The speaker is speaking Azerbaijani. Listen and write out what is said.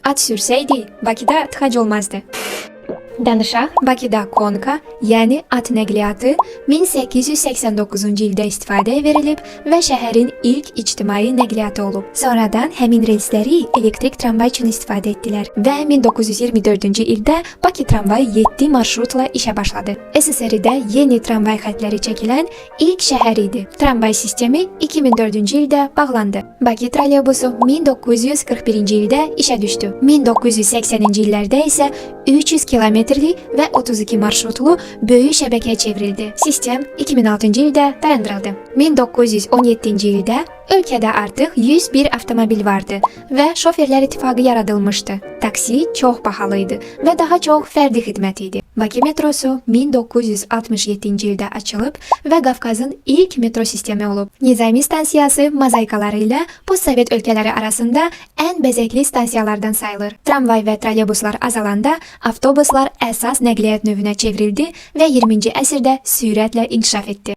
At sürseydi Bakıda tıkac olmazdı. Danışaq, Bakıda konka, yəni at nəqliyyatı 1889-cu ildə istifadəyə verilib və şəhərin ilk ictimai nəqliyyatı olub. Sonradan həmin relsləri elektrik tramvay üçün istifadə etdilər və 1924-cü ildə Bakı tramvayı 7 marşrutla işə başladı. SSR-də yeni tramvay xətləri çəkilən ilk şəhər idi. Tramvay sistemi 2004-cü ildə bağlandı. Bakı troleybusu 1941-ci ildə işə düşdü. 1980-ci illərdə isə 300 kilometrli və 32 marşrutlu böyük şəbəkəyə çevrildi. Sistem 2006-cı ildə dayandırıldı. 1917-ci ildə ölkədə artıq 101 avtomobil vardı və şoferlər ittifaqı yaradılmışdı. Taksi çox bahalı idi və daha çox fərdi xidmət idi. Bakı metrosu 1967-ci ildə açılıb və Qafqazın ilk metro sistemi olub. Nizami stansiyası mozaikaları ilə postsovet ölkələri arasında ən bəzəkli stansiyalardan sayılır. Tramvay və troleybuslar azalanda avtobuslar əsas nəqliyyat növünə çevrildi və 20-ci əsrdə sürətlə inkişaf etdi.